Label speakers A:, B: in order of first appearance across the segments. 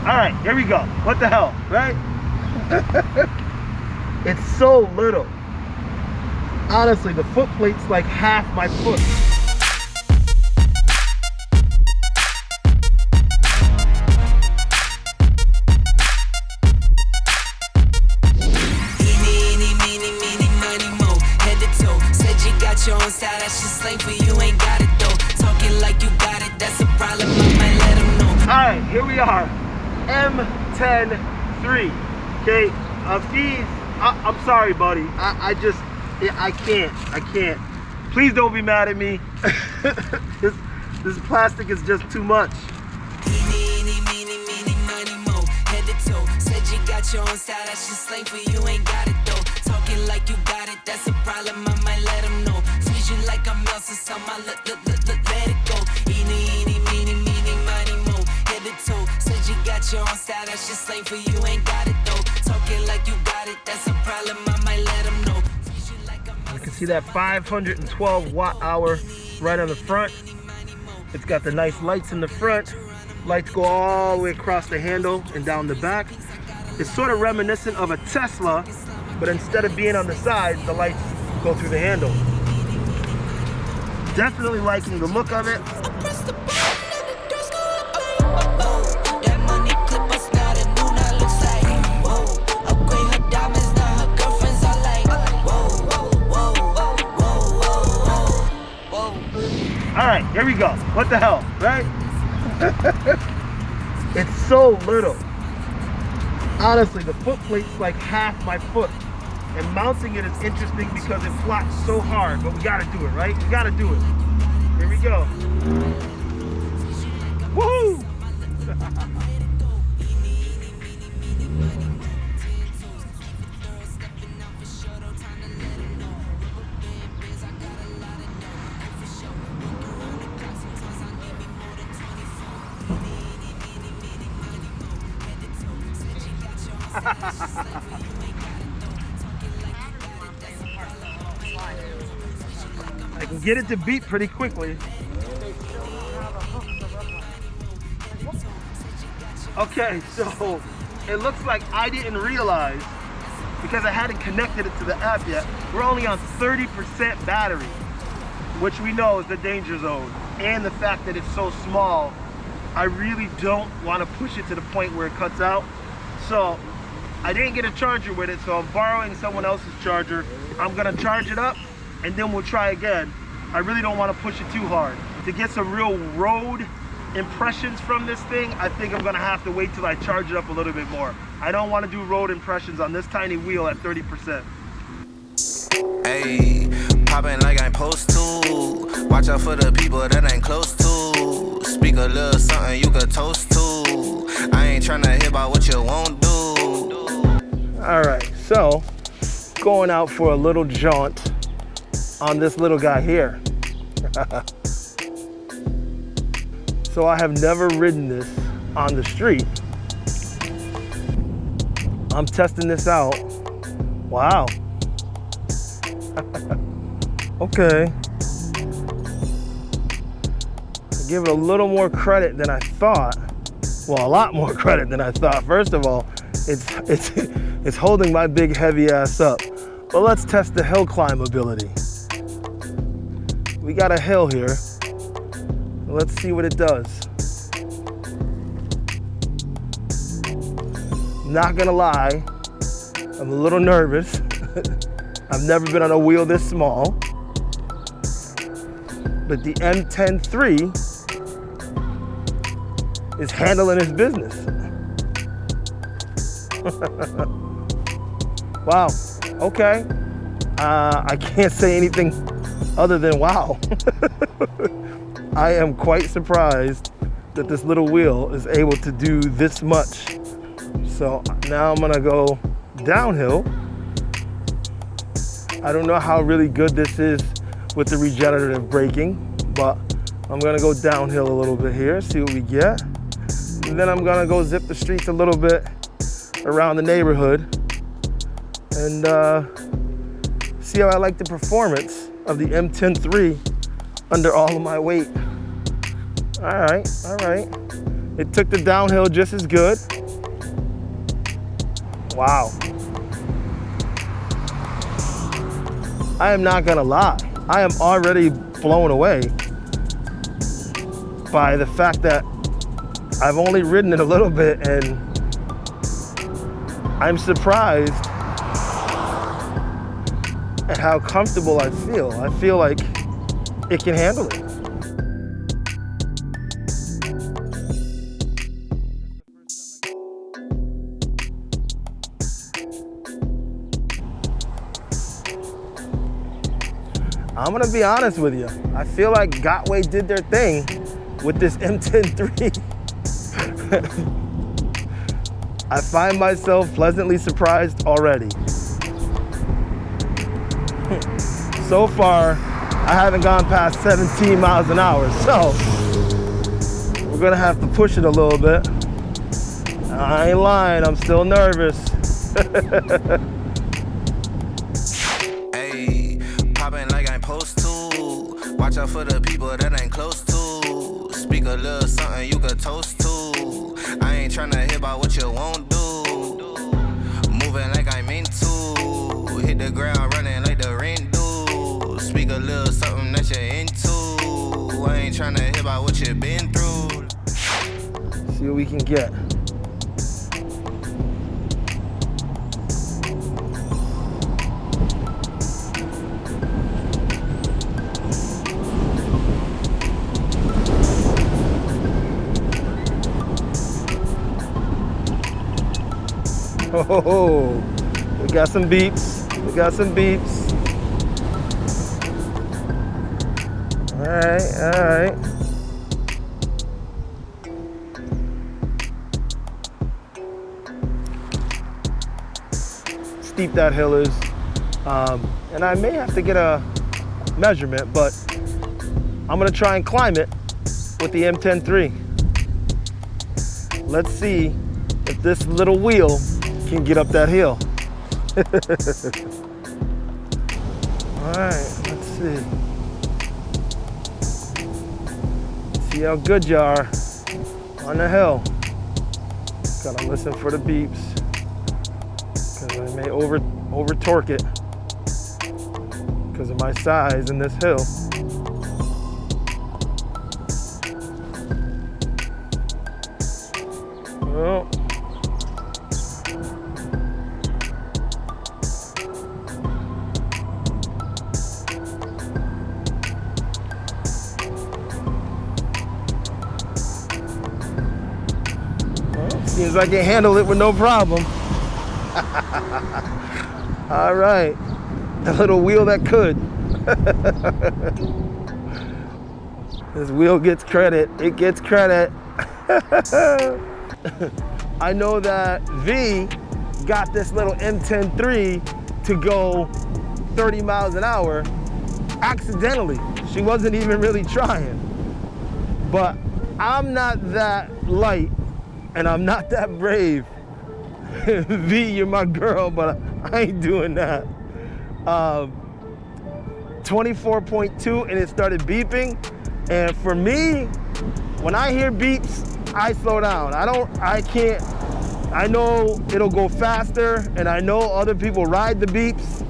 A: All right, here we go. What the hell, right? It's so little. Honestly, the foot plate's like half my foot.
B: Your own style, that's just slang for you, ain't got it though. Talking like you got it, that's a problem, I might let them know.
A: Alright, here we are. MTen3. Okay, these, I'm sorry, buddy. I can't. Please don't be mad at me. This plastic is just too much.
B: Head to toe, said you got your own style, that's just slang for you, ain't got it though. Talking like you got it, that's a problem, I might let them know. Freeze you like I'm Elsa, so I let it go. Eeny, meeny, miny, mo. Head to toe, said you got your own style, that's just slang for you, ain't got it though. Talking like you got it, that's a problem, I might let them know. Freeze you like I'm Elsa.
A: You can see that 512 watt-hour right on the front. It's got the nice lights in the front. Lights go all the way across the handle and down the back. It's sort of reminiscent of a Tesla, but instead of being on the side, the lights go through the handle. Definitely liking the look of it. All right, here we go. What the hell, right? It's so little. Honestly, the foot plate's like half my foot. And mounting it is interesting because it flops so hard, but we gotta do it, right? We gotta do it. Here we go. Woohoo! I can get it to beat pretty quickly. Okay, so it looks like I didn't realize, because I hadn't connected it to the app yet, we're only on 30% battery, which we know is the danger zone. And the fact that it's so small, I really don't want to push it to the point where it cuts out. So I didn't get a charger with it, so I'm borrowing someone else's charger. I'm gonna charge it up and then we'll try again. I really don't want to push it too hard. To get some real road impressions from this thing, I think I'm gonna have to wait till I charge it up a little bit more. I don't want to do road impressions on this tiny wheel at 30%.
C: Hey, popping like I'm supposed to. Watch out for the people that ain't close to. Speak a little something you could toast to. I ain't trying to hear about what you won't do.
A: All right, so going out for a little jaunt on this little guy here. So I have never ridden this on the street. I'm testing this out. Wow. Okay. I give it a little more credit than I thought. Well, a lot more credit than I thought. First of all, it's holding my big heavy ass up. But let's test the hill climb ability. We got a hill here. Let's see what it does. Not gonna lie, I'm a little nervous. I've never been on a wheel this small. But the MTen3 is handling his business. Wow, okay. I can't say anything other than wow. I am quite surprised that this little wheel is able to do this much. So now I'm gonna go downhill. I don't know how really good this is with the regenerative braking, but I'm gonna go downhill a little bit here, see what we get. And then I'm gonna go zip the streets a little bit around the neighborhood and see how I like the performance of the MTen3 under all of my weight. All right. It took the downhill just as good. Wow. I am not gonna lie. I am already blown away by the fact that I've only ridden it a little bit, and I'm surprised at how comfortable I feel. I feel like it can handle it. I'm gonna be honest with you. I feel like Gotway did their thing with this MTen3. I find myself pleasantly surprised already. So far, I haven't gone past 17 miles an hour, so we're gonna have to push it a little bit. I ain't lying, I'm still nervous.
C: Hey, popping like I'm supposed to. Watch out for the people that ain't close to. Speak a little something you could toast to. I ain't tryna hear about what you won't do. Moving like I'm meant to. Hit the ground running like the rain do. Speak a little something that you're into. I ain't tryna hear about what you've been through.
A: See what we can get. Oh, we got some beeps. We got some beeps. All right, all right. Steep that hill is. And I may have to get a measurement, but I'm gonna try and climb it with the MTen3. Let's see if this little wheel can get up that hill. All right, let's see. See how good you are on the hill. Gotta listen for the beeps, because I may over torque it because of my size in this hill. Oh. Seems like I can handle it with no problem. All right, the little wheel that could. This wheel gets credit, it gets credit. I know that V got this little MTen3 to go 30 miles an hour accidentally. She wasn't even really trying. But I'm not that light and I'm not that brave. V, you're my girl, but I ain't doing that. 24.2 and it started beeping. And for me, when I hear beeps, I slow down. I can't, I know it'll go faster and I know other people ride the beeps.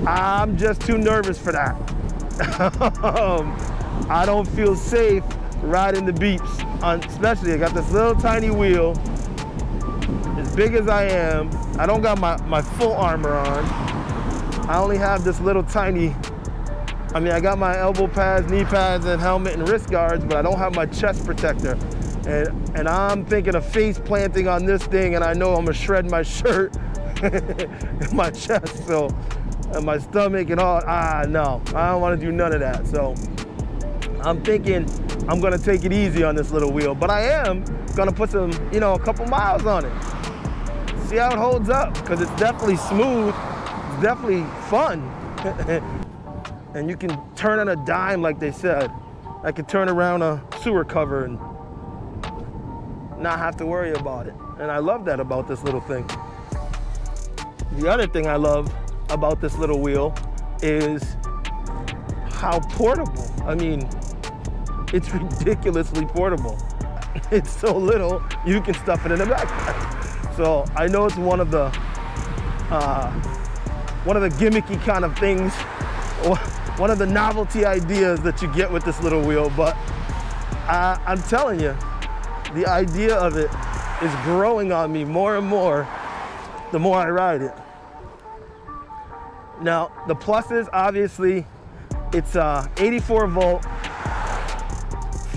A: I'm just too nervous for that. I don't feel safe riding the beeps, especially I got this little tiny wheel, as big as I am. I don't got my full armor on. I only have this little tiny, I mean, I got my elbow pads, knee pads, and helmet and wrist guards, but I don't have my chest protector. And I'm thinking of face planting on this thing, and I know I'm gonna shred my shirt and my chest, so, and my stomach and all. No, I don't wanna do none of that. So I'm thinking I'm gonna take it easy on this little wheel, but I am gonna put some, a couple miles on it. See how it holds up, because it's definitely smooth, it's definitely fun. And you can turn on a dime, like they said. I could turn around a sewer cover and not have to worry about it. And I love that about this little thing. The other thing I love about this little wheel is how portable. I mean, it's ridiculously portable. it's so little, you can stuff it in a backpack. So I know it's one of the gimmicky kind of things, one of the novelty ideas that you get with this little wheel, but I'm telling you, the idea of it is growing on me more and more the more I ride it. Now, the pluses, obviously, it's 84 volt,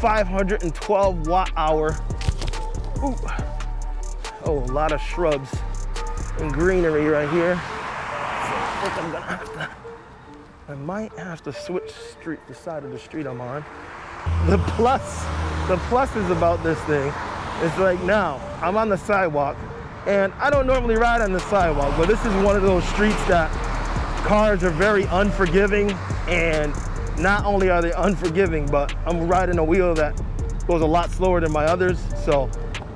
A: 512 watt hour. Ooh. Oh, a lot of shrubs and greenery right here. So I think I'm gonna have to, I might have to switch the side of the street I'm on. The pluses about this thing is like now, I'm on the sidewalk, and I don't normally ride on the sidewalk, but this is one of those streets that cars are very unforgiving, and not only are they unforgiving, but I'm riding a wheel that goes a lot slower than my others, so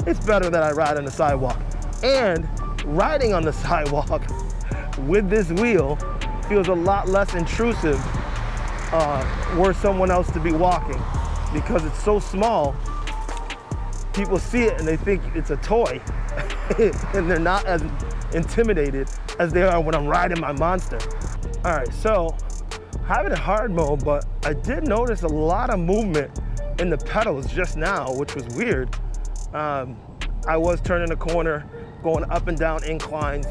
A: it's better that I ride on the sidewalk. And riding on the sidewalk with this wheel feels a lot less intrusive were someone else to be walking, because it's so small, people see it and they think it's a toy, and they're not as intimidated as they are when I'm riding my monster. All right, so I have it in hard mode, but I did notice a lot of movement in the pedals just now, which was weird. I was turning a corner, going up and down inclines.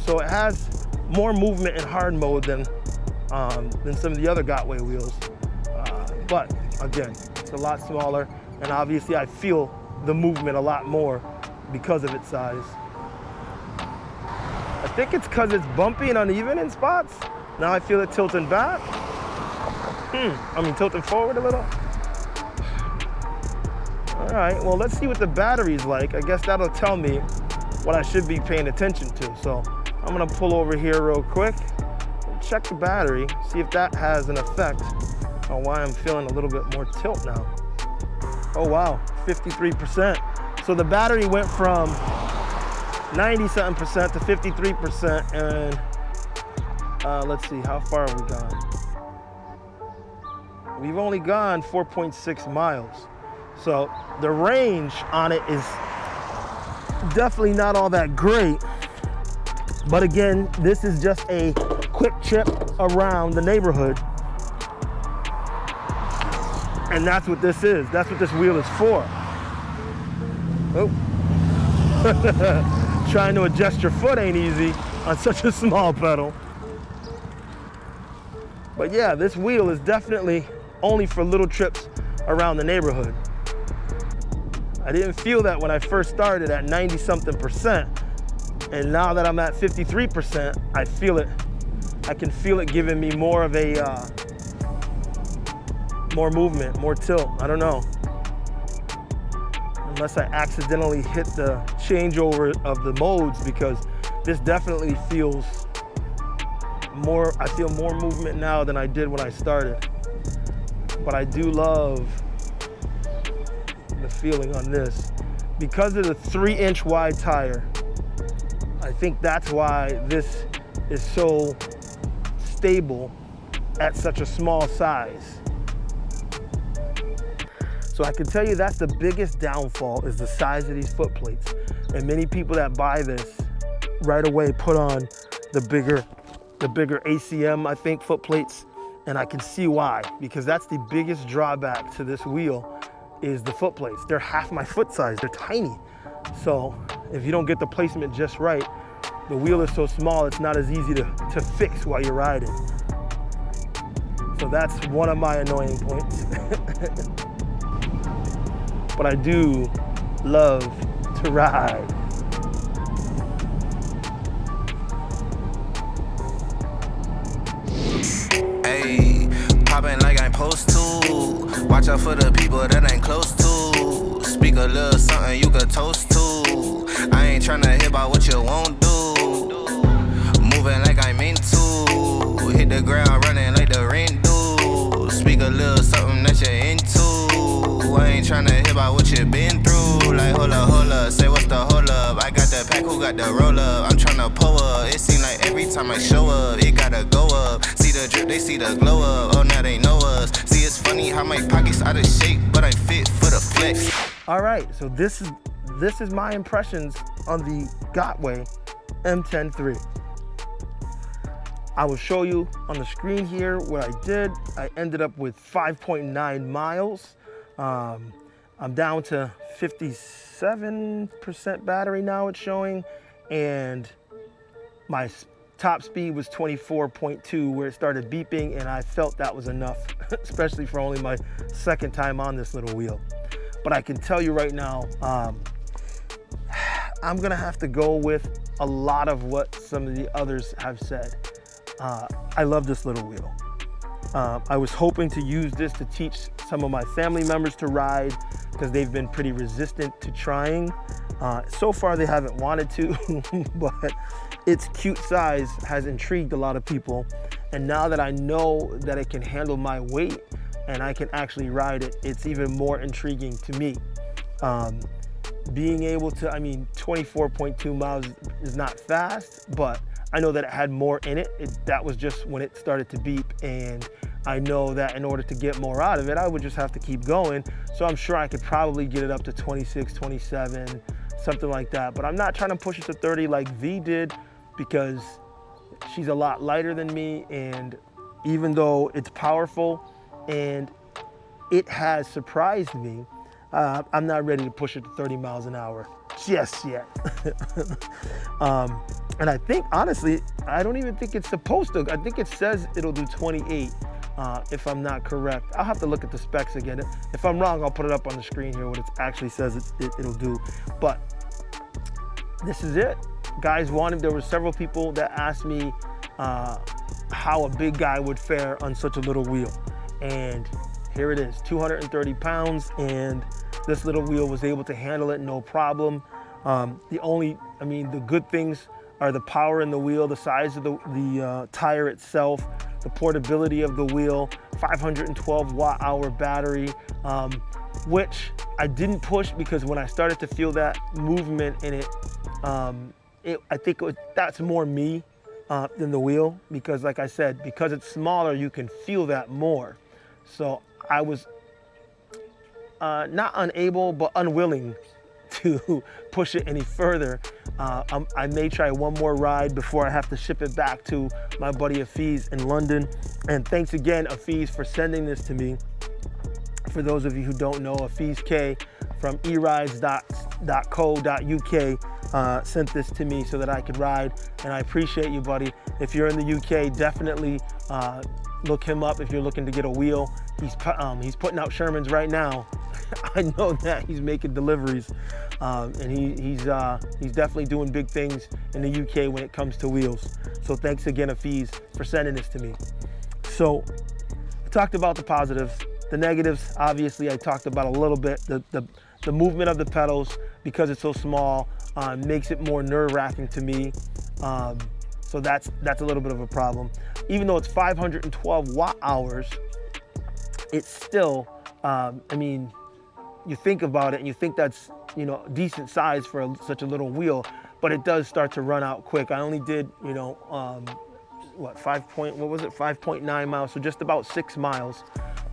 A: So it has more movement in hard mode than some of the other Gotway wheels. But again, it's a lot smaller, and obviously I feel the movement a lot more because of its size. I think it's because it's bumpy and uneven in spots. Now I feel it tilting back. Tilting forward a little. All right, well, let's see what the battery's like. I guess that'll tell me what I should be paying attention to. So I'm gonna pull over here real quick and check the battery, see if that has an effect on why I'm feeling a little bit more tilt now. Oh wow, 53%. So the battery went from 90-something% to 53%, and let's see, how far have we gone? We've only gone 4.6 miles. So the range on it is definitely not all that great. But again, this is just a quick trip around the neighborhood. And that's what this is. That's what this wheel is for. Oh. Trying to adjust your foot ain't easy on such a small pedal. But yeah, this wheel is definitely only for little trips around the neighborhood. I didn't feel that when I first started at 90-something%. And now that I'm at 53%, I feel it. I can feel it giving me more of a, more movement, more tilt. I don't know. Unless I accidentally hit the changeover of the modes, because this definitely feels more, I feel more movement now than I did when I started. But I do love the feeling on this. Because of the 3-inch wide tire, I think that's why this is so stable at such a small size. So I can tell you that's the biggest downfall, is the size of these foot plates. And many people that buy this right away put on the bigger ACM, I think, foot plates. And I can see why, because that's the biggest drawback to this wheel, is the foot plates. They're half my foot size, they're tiny. So if you don't get the placement just right, the wheel is so small, it's not as easy to fix while you're riding. So that's one of my annoying points. But I do love to ride.
C: Ayy, poppin' like I'm supposed to. Watch out for the people that ain't close to. Speak a little something you could toast to. I ain't tryna hear about what you won't do. Moving like I'm meant to. Hit the ground running like the rent do. Speak a little something that you're into. I ain't tryna hear about what you been through. Like hold up, say what's the hold up. I got the pack, who got the roll up? I'm tryna pull up. It seem like every time I show up, it gotta go up. See the drip, they see the glow up. Oh, now they know us. See, it's funny how my pockets out of shape, but I'm fit for the flex.
A: All right, so this is my impressions on the Gotway MTen3. I will show you on the screen here what I did. I ended up with 5.9 miles. I'm down to 57% battery now, it's showing, and my top speed was 24.2 where it started beeping, and I felt that was enough, especially for only my second time on this little wheel. But I can tell you right now, I'm gonna have to go with a lot of what some of the others have said. I love this little wheel. I was hoping to use this to teach some of my family members to ride because they've been pretty resistant to trying. So far they haven't wanted to, but its cute size has intrigued a lot of people. And now that I know that it can handle my weight and I can actually ride it, it's even more intriguing to me. Being able to, 24.2 miles is not fast, but I know that it had more in it. That was just when it started to beep, and I know that in order to get more out of it, I would just have to keep going. So I'm sure I could probably get it up to 26, 27, something like that. But I'm not trying to push it to 30 like V did, because she's a lot lighter than me, and even though it's powerful and it has surprised me, I'm not ready to push it to 30 miles an hour just yet. And I think, honestly, I don't even think it's supposed to. I think it says it'll do 28, if I'm not correct. I'll have to look at the specs again. If I'm wrong, I'll put it up on the screen here, what it actually says it'll do. But this is it. Guys there were several people that asked me how a big guy would fare on such a little wheel. And here it is, 230 pounds, and this little wheel was able to handle it no problem. The good things are the power in the wheel, the size of the tire itself, the portability of the wheel, 512 watt-hour battery, which I didn't push because when I started to feel that movement in it, I think that's more me than the wheel, because like I said, because it's smaller, you can feel that more. So I was not unable, but unwilling to push it any further. I may try one more ride before I have to ship it back to my buddy Afiz in London. And thanks again, Afiz, for sending this to me. For those of you who don't know, Afiz K from erides.co.uk sent this to me so that I could ride, and I appreciate you, buddy. If you're in the UK, definitely look him up if you're looking to get a wheel. He's putting out Shermans right now. I know that he's making deliveries, and he's definitely doing big things in the UK when it comes to wheels. So thanks again, Afiz, for sending this to me. So I talked about the positives. The negatives, obviously, I talked about a little bit. The movement of the pedals, because it's so small, makes it more nerve-wracking to me. So that's a little bit of a problem. Even though it's 512 watt-hours, it's still, you think about it and you think that's, decent size for such a little wheel, but it does start to run out quick. I only did, 5.9 miles, so just about 6 miles.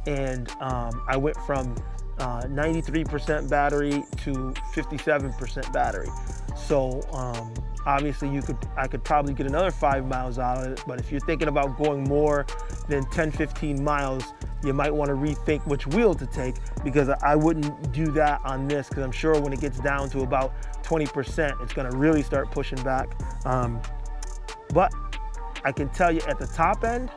A: And I went from 93% battery to 57% battery. So obviously I could probably get another 5 miles out of it, but if you're thinking about going more than 10, 15 miles, you might want to rethink which wheel to take, because I wouldn't do that on this, because I'm sure when it gets down to about 20%, it's going to really start pushing back. But I can tell you at the top end,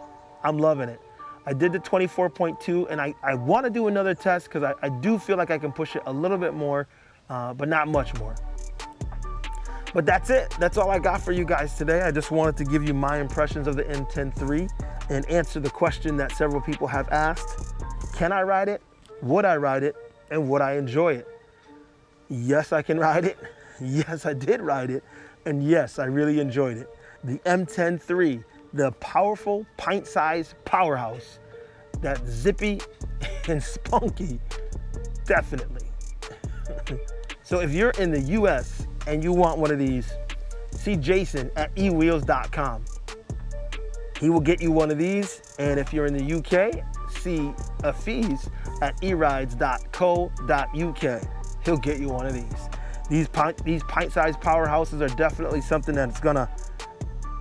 A: I'm loving it. I did the 24.2, and I want to do another test because I do feel like I can push it a little bit more, but not much more. But that's it. That's all I got for you guys today. I just wanted to give you my impressions of the MTen3 and answer the question that several people have asked. Can I ride it? Would I ride it? And would I enjoy it? Yes, I can ride it. Yes, I did ride it. And yes, I really enjoyed it. The MTen3, the powerful pint-sized powerhouse, that zippy and spunky, definitely. So if you're in the US and you want one of these, see Jason at ewheels.com. He will get you one of these. And if you're in the UK, see Afiz at erides.co.uk. he'll get you one of these. These pint-sized powerhouses are definitely something that's gonna,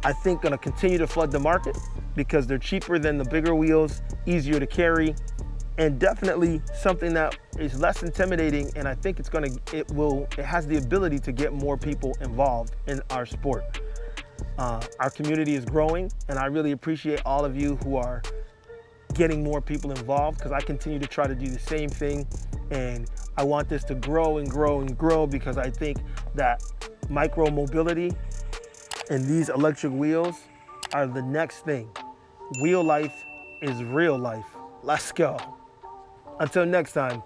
A: I think, gonna continue to flood the market because they're cheaper than the bigger wheels, easier to carry, and definitely something that is less intimidating. And I think it has the ability to get more people involved in our sport. Our community is growing, and I really appreciate all of you who are getting more people involved, because I continue to try to do the same thing, and I want this to grow and grow and grow, because I think that micro mobility and these electric wheels are the next thing. Wheel life is real life. Let's go. Until next time,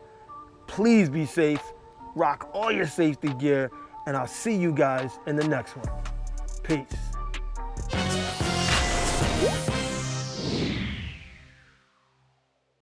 A: please be safe, rock all your safety gear, and I'll see you guys in the next one. Peace.